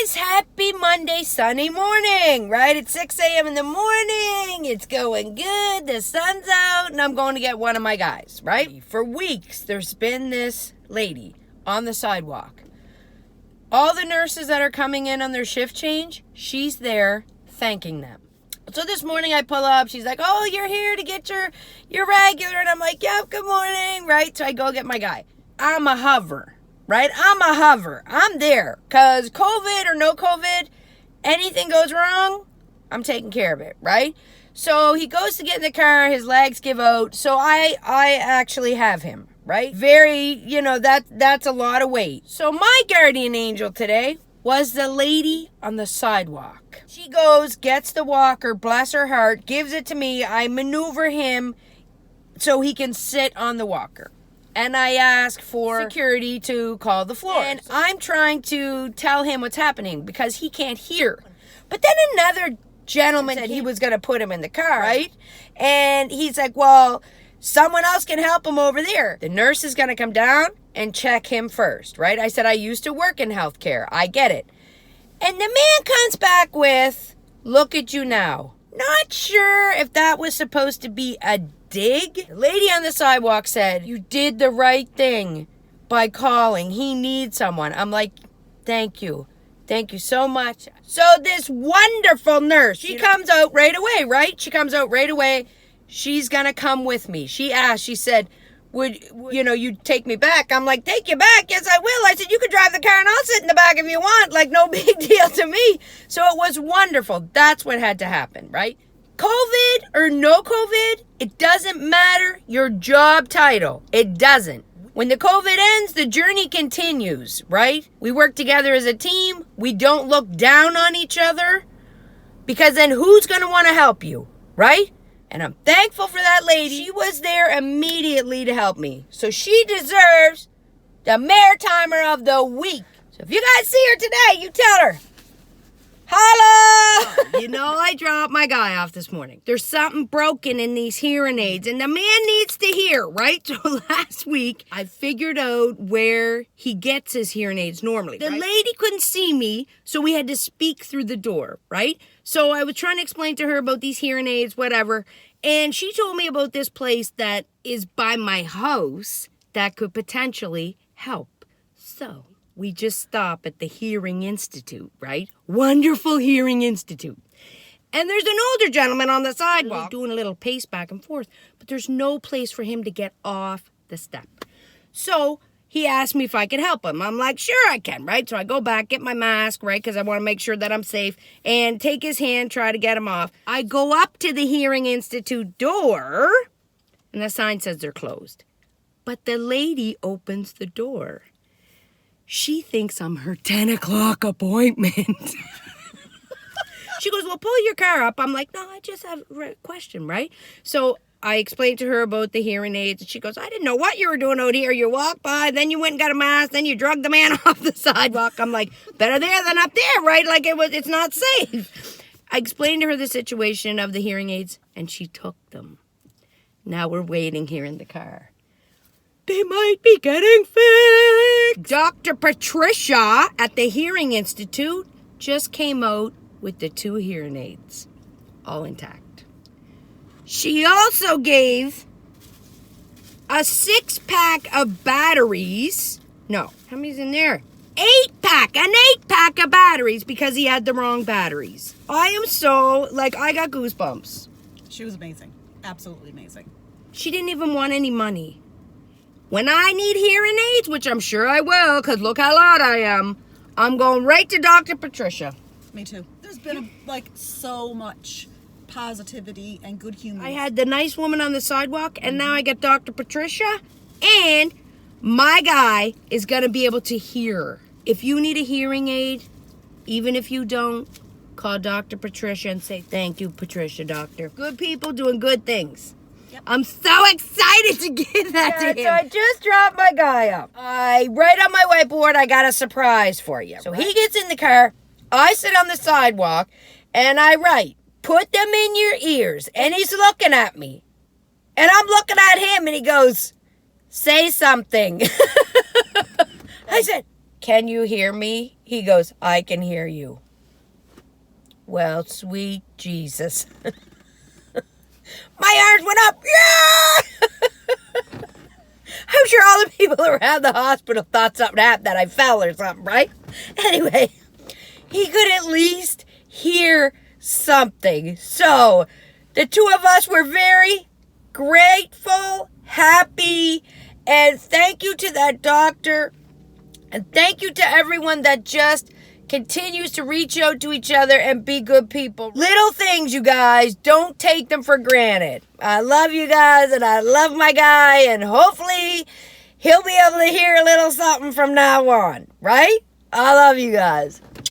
guys, happy Monday, sunny morning, right? It's 6 a.m. in the morning. It's going good. The sun's out, and I'm going to get one of my guys, right? For weeks, there's been this lady on the sidewalk. All the nurses that are coming in on their shift change, she's there thanking them. So this morning I pull up, she's like, oh, you're here to get your regular, and I'm like, yep, good morning, right? So I go get my guy. I'm a hover. Right? I'm there. Because COVID or no COVID, anything goes wrong, I'm taking care of it, right? So he goes to get in the car, his legs give out. So I actually have him, right? Very, that's a lot of weight. So my guardian angel today was the lady on the sidewalk. She goes, gets the walker, bless her heart, gives it to me. I maneuver him so he can sit on the walker. And I ask for security to call the floor. And I'm trying to tell him what's happening because he can't hear. But then another gentleman said he was going to put him in the car, right? And he's like, well, someone else can help him over there. The nurse is going to come down and check him first, right? I said, I used to work in healthcare. I get it. And the man comes back with, look at you now. Not sure if that was supposed to be a dig. The lady on the sidewalk said, you did the right thing by calling. He needs someone. I'm like, thank you. Thank you so much. So this wonderful nurse, she comes out right away, right? She comes out right away. She's going to come with me. She asked, she said, would you take me back? I'm like, take you back? Yes, I will. I said, you could drive the car and I'll sit in the back if you want. Like, no big deal to me. So it was wonderful. That's what had to happen, right? COVID or no COVID, it doesn't matter your job title. It doesn't. When the COVID ends, the journey continues, right? We work together as a team. We don't look down on each other because then who's going to want to help you, right? And I'm thankful for that lady. She was there immediately to help me. So she deserves the Maritimer of the Week. So if you guys see her today, you tell her, holla! I dropped my guy off this morning. There's something broken in these hearing aids, and the man needs to hear, right? So last week, I figured out where he gets his hearing aids normally. The lady couldn't see me, so we had to speak through the door, right? So I was trying to explain to her about these hearing aids, whatever, and she told me about this place that is by my house that could potentially help. So we just stop at the Hearing Institute, right? Wonderful Hearing Institute. And there's an older gentleman on the sidewalk doing a little pace back and forth, but there's no place for him to get off the step. So he asked me if I could help him. I'm like, sure I can, right? So I go back, get my mask, right? Because I want to make sure that I'm safe, and take his hand, try to get him off. I go up to the Hearing Institute door, and the sign says they're closed. But the lady opens the door. She thinks I'm her 10 o'clock appointment. She goes, well, pull your car up. I'm like, no, I just have a question, right? So I explained to her about the hearing aids. And she goes, I didn't know what you were doing out here. You walked by, then you went and got a mask, then you drugged the man off the sidewalk. I'm like, better there than up there, right? Like it's not safe. I explained to her the situation of the hearing aids, and she took them. Now we're waiting here in the car. They might be getting fixed. Dr. Patricia at the Hearing Institute just came out with the 2 hearing aids, all intact. She also gave a 6-pack of batteries. No, how many's in there? 8-pack, an 8-pack of batteries because he had the wrong batteries. I am so, I got goosebumps. She was amazing. Absolutely amazing. She didn't even want any money. When I need hearing aids, which I'm sure I will, because look how loud I am, I'm going right to Dr. Patricia. Me too. There's been so much positivity and good humor. I had the nice woman on the sidewalk, and now I get Dr. Patricia, and my guy is going to be able to hear. If you need a hearing aid, even if you don't, call Dr. Patricia and say, thank you, Patricia, doctor. Good people doing good things. Yep. I'm so excited to give that to him. So I just dropped my guy up. Right on my whiteboard, I got a surprise for you. So he gets in the car, I sit on the sidewalk, and I write, put them in your ears. And he's looking at me. And I'm looking at him, and he goes, say something. I said, "Can you hear me?" He goes, "I can hear you." Well, sweet Jesus. My arms went up. Yeah! I'm sure all the people around the hospital thought something happened, that I fell or something, right? Anyway, he could at least hear something. So, the two of us were very grateful, happy, and thank you to that doctor. And thank you to everyone that just continues to reach out to each other and be good people. Little things, you guys. Don't take them for granted. I love you guys, and I love my guy, and hopefully he'll be able to hear a little something from now on, right? I love you guys.